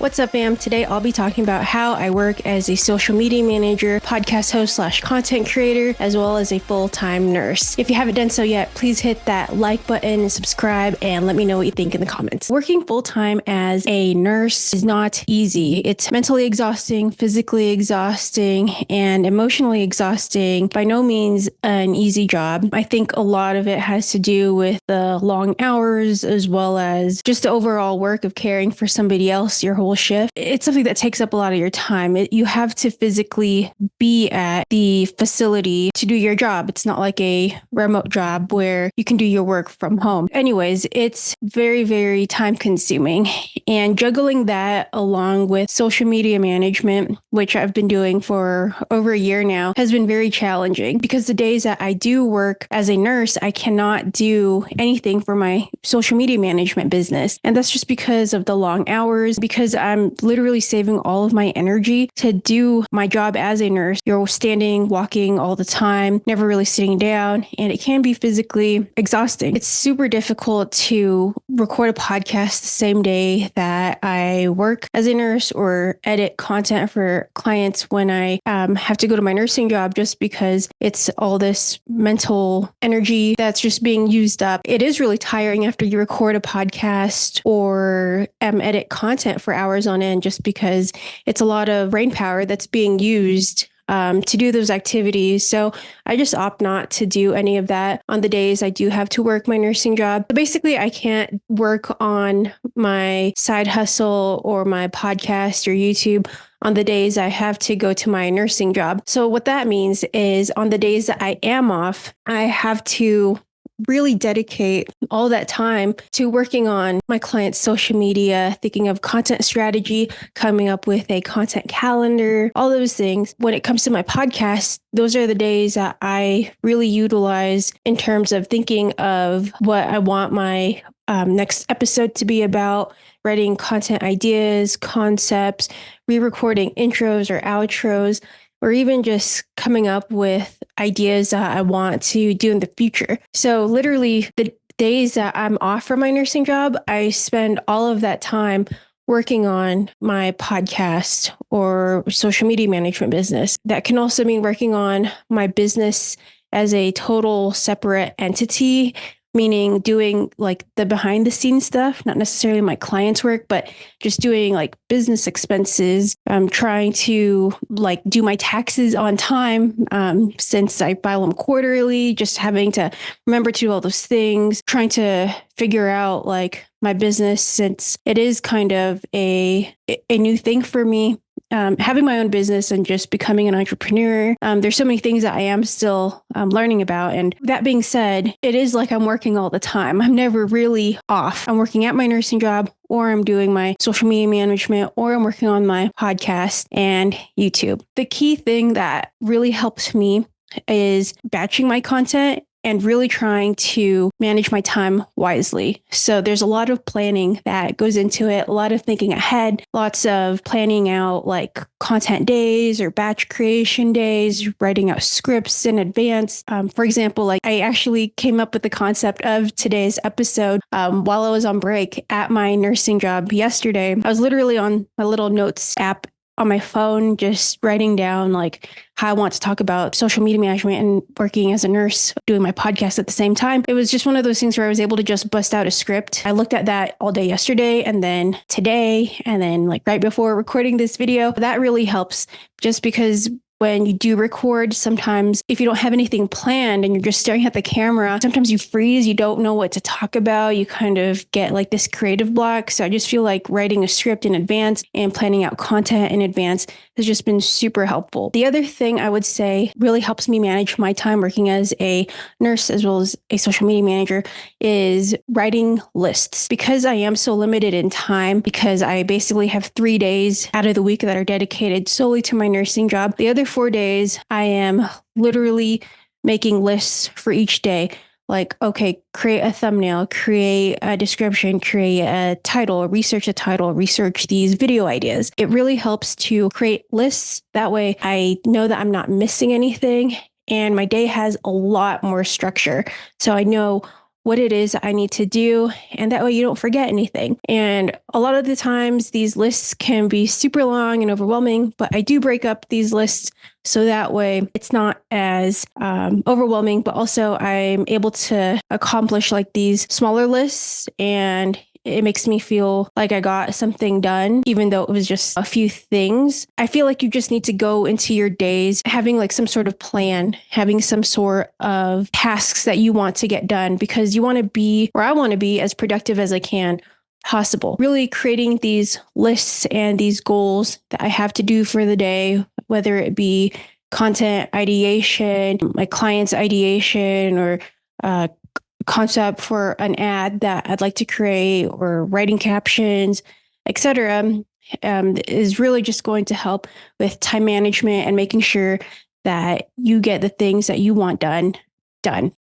What's up, fam? Today I'll be talking about how I work as a social media manager, podcast host / content creator, as well as a full-time nurse. If you haven't done so yet, please hit that like button and subscribe and let me know what you think in the comments. Working full-time as a nurse is not easy. It's mentally exhausting, physically exhausting, and emotionally exhausting. By no means an easy job. I think a lot of it has to do with the long hours as well as just the overall work of caring for somebody else your whole shift. It's something that takes up a lot of your time. You have to physically be at the facility to do your job. It's not like a remote job where you can do your work from home. Anyways, it's very, very time consuming, and juggling that along with social media management, which I've been doing for over a year now, has been very challenging because the days that I do work as a nurse, I cannot do anything for my social media management business. And that's just because of the long hours, because I'm literally saving all of my energy to do my job as a nurse. You're standing, walking all the time, never really sitting down, and it can be physically exhausting. It's super difficult to record a podcast the same day that I work as a nurse or edit content for clients when I have to go to my nursing job, just because it's all this mental energy that's just being used up. It is really tiring after you record a podcast or edit content for hours on end, just because it's a lot of brain power that's being used to do those activities. So I just opt not to do any of that on the days I do have to work my nursing job. So basically, I can't work on my side hustle or my podcast or YouTube on the days I have to go to my nursing job. So what that means is on the days that I am off, I have to really dedicate all that time to working on my client's social media, thinking of content strategy, coming up with a content calendar, all those things. When it comes to my podcast, those are the days that I really utilize in terms of thinking of what I want my next episode to be about, writing content ideas, concepts, re-recording intros or outros, or even just coming up with ideas that I want to do in the future. So literally the days that I'm off from my nursing job, I spend all of that time working on my podcast or social media management business. That can also mean working on my business as a total separate entity, meaning doing like the behind the scenes stuff, not necessarily my clients' work, but just doing like business expenses. I'm trying to like do my taxes on time since I file them quarterly, just having to remember to do all those things, trying to figure out like my business since it is kind of a new thing for me. Having my own business and just becoming an entrepreneur. There's so many things that I am still learning about. And that being said, it is like I'm working all the time. I'm never really off. I'm working at my nursing job, or I'm doing my social media management, or I'm working on my podcast and YouTube. The key thing that really helps me is batching my content and really trying to manage my time wisely. So there's a lot of planning that goes into it, a lot of thinking ahead, lots of planning out like content days or batch creation days, writing out scripts in advance. For example, like I actually came up with the concept of today's episode while I was on break at my nursing job yesterday. I was literally on my little notes app on my phone, just writing down like how I want to talk about social media management and working as a nurse, doing my podcast at the same time. It was just one of those things where I was able to just bust out a script. I looked at that all day yesterday and then today, and then like right before recording this video. That really helps, just because when you do record, sometimes if you don't have anything planned and you're just staring at the camera, sometimes you freeze, you don't know what to talk about. You kind of get like this creative block. So I just feel like writing a script in advance and planning out content in advance has just been super helpful. The other thing I would say really helps me manage my time working as a nurse as well as a social media manager is writing lists. Because I am so limited in time, because I basically have 3 days out of the week that are dedicated solely to my nursing job. The other 4 days, I am literally making lists for each day. Like, okay, create a thumbnail, create a description, create a title, research these video ideas. It really helps to create lists. That way I know that I'm not missing anything and my day has a lot more structure. So I know what it is I need to do. And that way you don't forget anything. And a lot of the times these lists can be super long and overwhelming, but I do break up these lists so that way it's not as overwhelming, but also I'm able to accomplish like these smaller lists, and it makes me feel like I got something done, even though it was just a few things. I feel like you just need to go into your days having like some sort of plan, having some sort of tasks that you want to get done, because you want to be, or I want to be, as productive as I can possible. Really creating these lists and these goals that I have to do for the day, whether it be content ideation, my client's ideation, or concept for an ad that I'd like to create, or writing captions, etc., is really just going to help with time management and making sure that you get the things that you want done.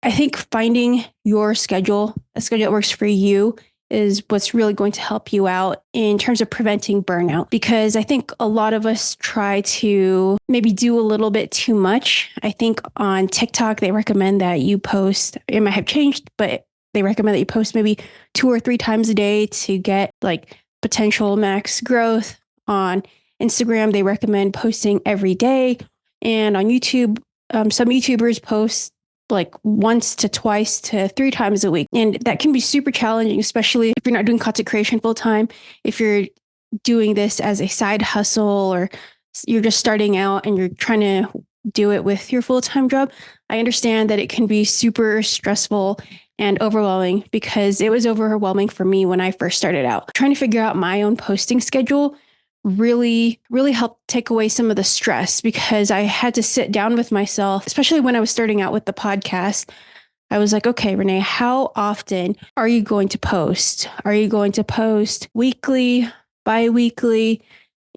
I think finding your schedule, a schedule that works for you, is what's really going to help you out in terms of preventing burnout. Because I think a lot of us try to maybe do a little bit too much. I think on TikTok, they recommend that you post, it might have changed, but they recommend that you post maybe 2 or 3 times a day to get like potential max growth. On Instagram, they recommend posting every day. And on YouTube, some YouTubers post like once to twice to 3 times a week. And that can be super challenging, especially if you're not doing content creation full time. If you're doing this as a side hustle, or you're just starting out and you're trying to do it with your full-time job, I understand that it can be super stressful and overwhelming, because it was overwhelming for me when I first started out. Trying to figure out my own posting schedule really helped take away some of the stress, because I had to sit down with myself, especially when I was starting out with the podcast. I was like, okay, Renee, how often are you going to post? Are you going to post weekly, bi-weekly?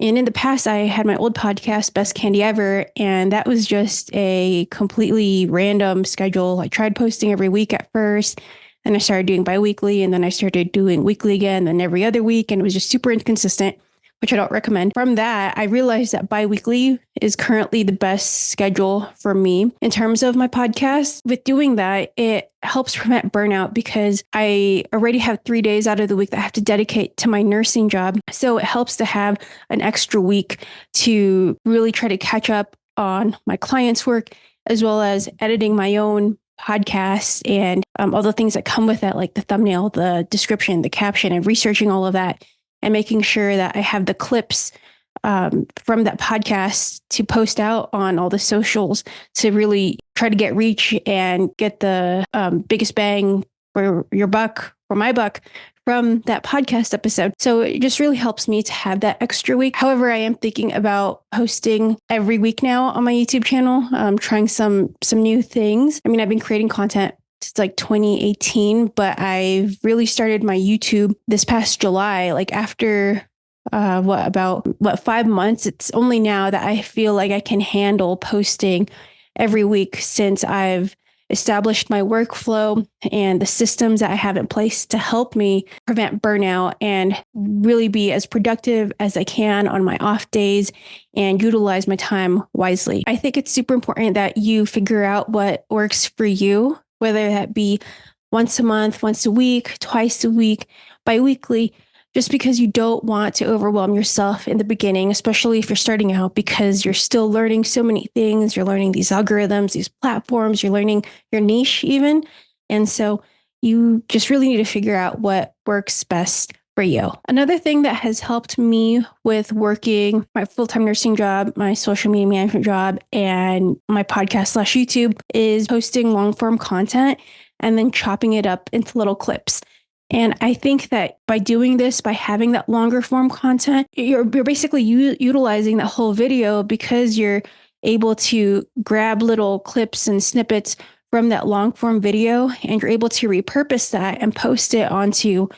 And in the past, I had my old podcast, Best Candy Ever, and that was just a completely random schedule. I tried posting every week at first, then I started doing bi-weekly, and then I started doing weekly again, then every other week, and it was just super inconsistent, which I don't recommend. From that, I realized that bi-weekly is currently the best schedule for me in terms of my podcast. With doing that, it helps prevent burnout, because I already have 3 days out of the week that I have to dedicate to my nursing job. So it helps to have an extra week to really try to catch up on my clients' work, as well as editing my own podcast and all the things that come with that, like the thumbnail, the description, the caption, and researching all of that, and making sure that I have the clips from that podcast to post out on all the socials to really try to get reach and get the biggest bang for your buck, or my buck, from that podcast episode. So it just really helps me to have that extra week. However, I am thinking about posting every week now on my YouTube channel. I'm trying some new things. I mean, I've been creating content since like 2018, but I've really started my YouTube this past July, like after about 5 months. It's only now that I feel like I can handle posting every week, since I've established my workflow and the systems that I have in place to help me prevent burnout and really be as productive as I can on my off days and utilize my time wisely. I think it's super important that you figure out what works for you, whether that be once a month, once a week, twice a week, bi-weekly, just because you don't want to overwhelm yourself in the beginning, especially if you're starting out, because you're still learning so many things. You're learning these algorithms, these platforms, you're learning your niche even. And so you just really need to figure out what works best for you. Another thing that has helped me with working my full-time nursing job, my social media management job, and my podcast/YouTube is posting long-form content and then chopping it up into little clips. And I think that by doing this, by having that longer form content, you're basically utilizing that whole video, because you're able to grab little clips and snippets from that long form video, and you're able to repurpose that and post it onto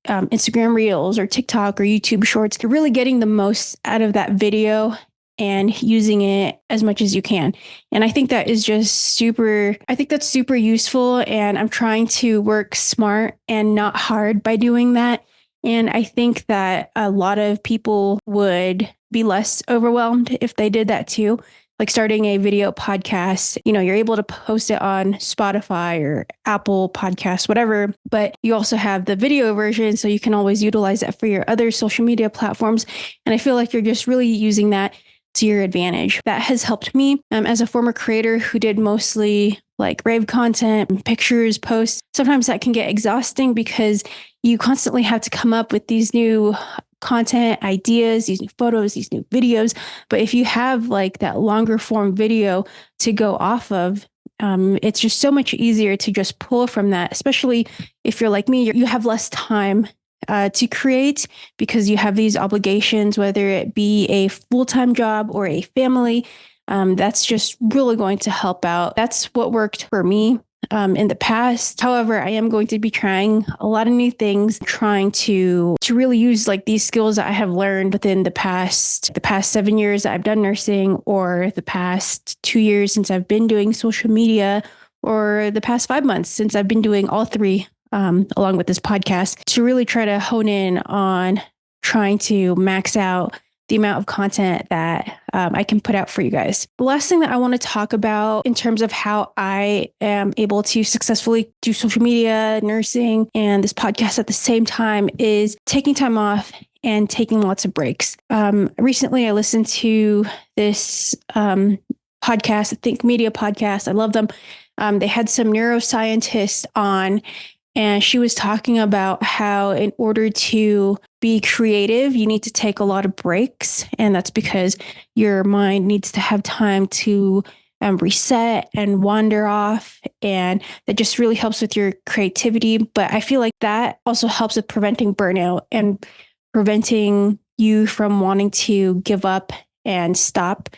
Instagram Reels or TikTok or YouTube Shorts. You're really getting the most out of that video and using it as much as you can. And I think that is just super useful. And I'm trying to work smart and not hard by doing that. And I think that a lot of people would be less overwhelmed if they did that too. like starting a video podcast, you're able to post it on Spotify or Apple Podcasts, whatever, but you also have the video version. So you can always utilize that for your other social media platforms. And I feel like you're just really using that to your advantage. That has helped me as a former creator who did mostly like rave content, pictures, posts. Sometimes that can get exhausting because you constantly have to come up with these new content ideas, these new photos, these new videos. But if you have like that longer form video to go off of, it's just so much easier to just pull from that, especially if you're like me, you have less time to create because you have these obligations, whether it be a full-time job or a family. That's just really going to help out. That's what worked for me in the past. However, I am going to be trying a lot of new things, trying to really use like these skills that I have learned within the past 7 years that I've done nursing, or the past 2 years since I've been doing social media, or the past 5 months since I've been doing all three, along with this podcast, to really try to hone in on trying to max out the amount of content that I can put out for you guys. The last thing that I want to talk about in terms of how I am able to successfully do social media, nursing, and this podcast at the same time is taking time off and taking lots of breaks. Recently, I listened to this podcast, the Think Media podcast. I love them. They had some neuroscientists on, and she was talking about how in order to be creative, you need to take a lot of breaks. And that's because your mind needs to have time to reset and wander off. And that just really helps with your creativity. But I feel like that also helps with preventing burnout and preventing you from wanting to give up and stop.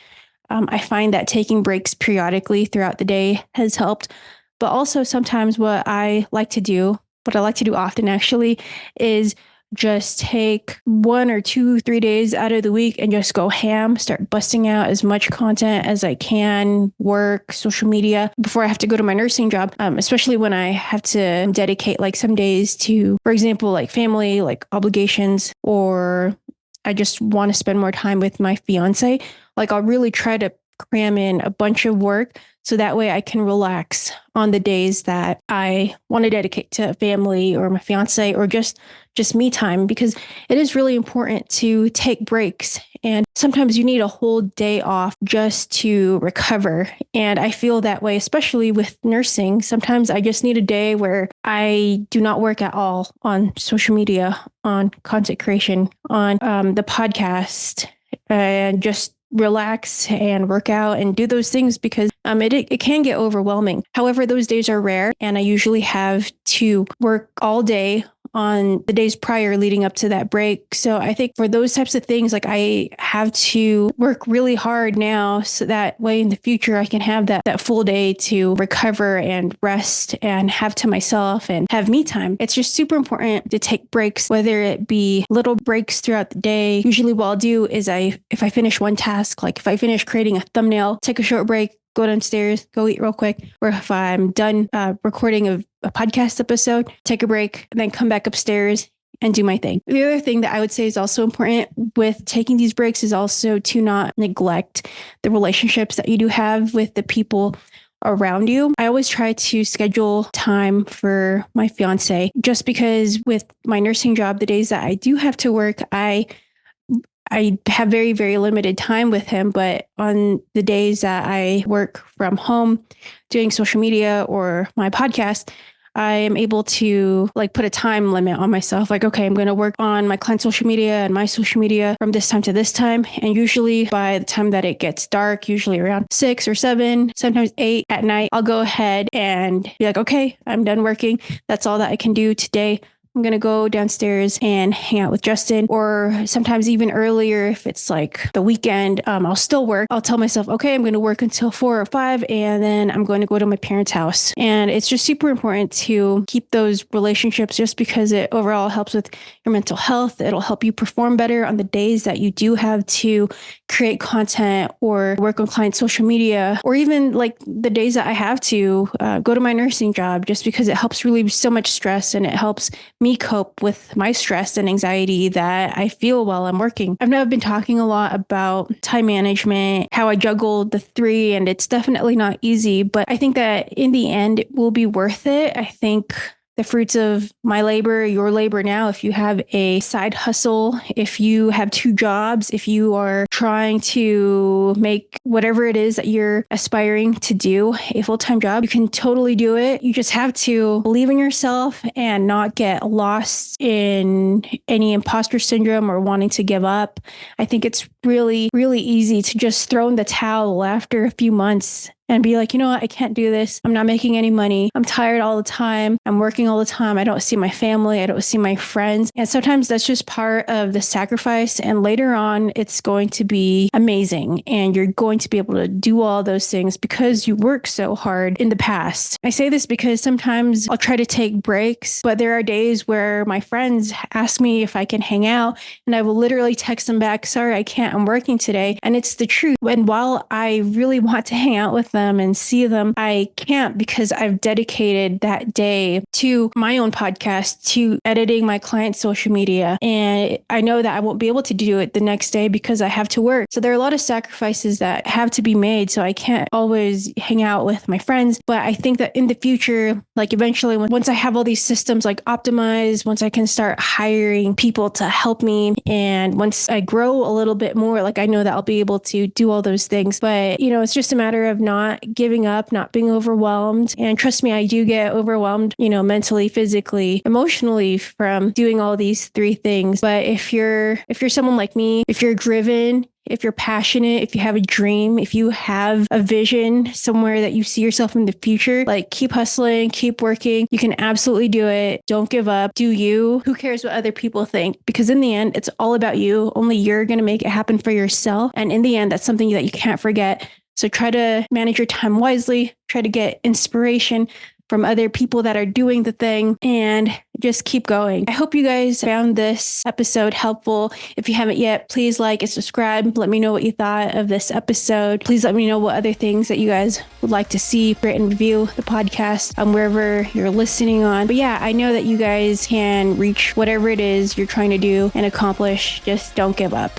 I find that taking breaks periodically throughout the day has helped. But also sometimes what I like to do often actually, is just take 1 or 2, 3 days out of the week and just go ham, start busting out as much content as I can, work, social media, before I have to go to my nursing job, especially when I have to dedicate like some days to, for example, like family, like obligations, or I just want to spend more time with my fiance. Like I'll really try to cram in a bunch of work so that way I can relax on the days that I want to dedicate to family or my fiance or just me time, because it is really important to take breaks. And sometimes you need a whole day off just to recover. And I feel that way, especially with nursing. Sometimes I just need a day where I do not work at all on social media, on content creation, on the podcast, and just relax and work out and do those things, because it can get overwhelming. However, those days are rare, and I usually have to work all day on the days prior leading up to that break. So I think for those types of things, like I have to work really hard now so that way in the future I can have that full day to recover and rest and have to myself and have me time. It's just super important to take breaks, whether it be little breaks throughout the day. Usually what I'll do is if I finish one task, like if I finish creating a thumbnail, take a short break, go downstairs, go eat real quick. Or if I'm done recording a podcast episode, take a break, and then come back upstairs and do my thing. The other thing that I would say is also important with taking these breaks is also to not neglect the relationships that you do have with the people around you. I always try to schedule time for my fiance, just because with my nursing job, the days that I do have to work, I have very, very limited time with him. But on the days that I work from home doing social media or my podcast, I am able to like put a time limit on myself. Like, okay, I'm going to work on my client's social media and my social media from this time to this time. And usually by the time that it gets dark, usually around 6 or 7, sometimes 8 at night, I'll go ahead and be like, okay, I'm done working. That's all that I can do today. I'm going to go downstairs and hang out with Justin, or sometimes even earlier if it's like the weekend, I'll still work. I'll tell myself, okay, I'm going to work until 4 or 5, and then I'm going to go to my parents' house. And it's just super important to keep those relationships, just because it overall helps with your mental health. It'll help you perform better on the days that you do have to create content or work on client social media, or even like the days that I have to go to my nursing job, just because it helps relieve so much stress and it helps me cope with my stress and anxiety that I feel while I'm working. I've now been talking a lot about time management, how I juggle the three, and it's definitely not easy, but I think that in the end, it will be worth it. I think the fruits of my labor, your labor now, if you have a side hustle, if you have two jobs, if you are trying to make whatever it is that you're aspiring to do a full-time job, you can totally do it. You just have to believe in yourself and not get lost in any imposter syndrome or wanting to give up. I think it's really, really easy to just throw in the towel after a few months and be like, you know what, I can't do this. I'm not making any money. I'm tired all the time. I'm working all the time. I don't see my family. I don't see my friends. And sometimes that's just part of the sacrifice. And later on, it's going to be amazing. And you're going to be able to do all those things because you worked so hard in the past. I say this because sometimes I'll try to take breaks, but there are days where my friends ask me if I can hang out, and I will literally text them back, sorry, I can't. I'm working today. And it's the truth. And while I really want to hang out with them and see them, I can't because I've dedicated that day to my own podcast, to editing my client's social media. And I know that I won't be able to do it the next day because I have to work. So there are a lot of sacrifices that have to be made. So I can't always hang out with my friends. But I think that in the future, like eventually, once I have all these systems like optimized, once I can start hiring people to help me, and once I grow a little bit more, like I know that I'll be able to do all those things. But, you know, it's just a matter of not giving up, not being overwhelmed. And trust me, I do get overwhelmed, you know, mentally, physically, emotionally from doing all these three things. But if you're someone like me, if you're driven, if you're passionate, if you have a dream, if you have a vision somewhere that you see yourself in the future, like keep hustling, keep working. You can absolutely do it. Don't give up. Do you. Who cares what other people think? Because in the end, it's all about you. Only you're going to make it happen for yourself. And in the end, that's something that you can't forget. So try to manage your time wisely, try to get inspiration from other people that are doing the thing, and just keep going. I hope you guys found this episode helpful. If you haven't yet, please like and subscribe. Let me know what you thought of this episode. Please let me know what other things that you guys would like to see. Rate and review the podcast on wherever you're listening on. But yeah, I know that you guys can reach whatever it is you're trying to do and accomplish. Just don't give up.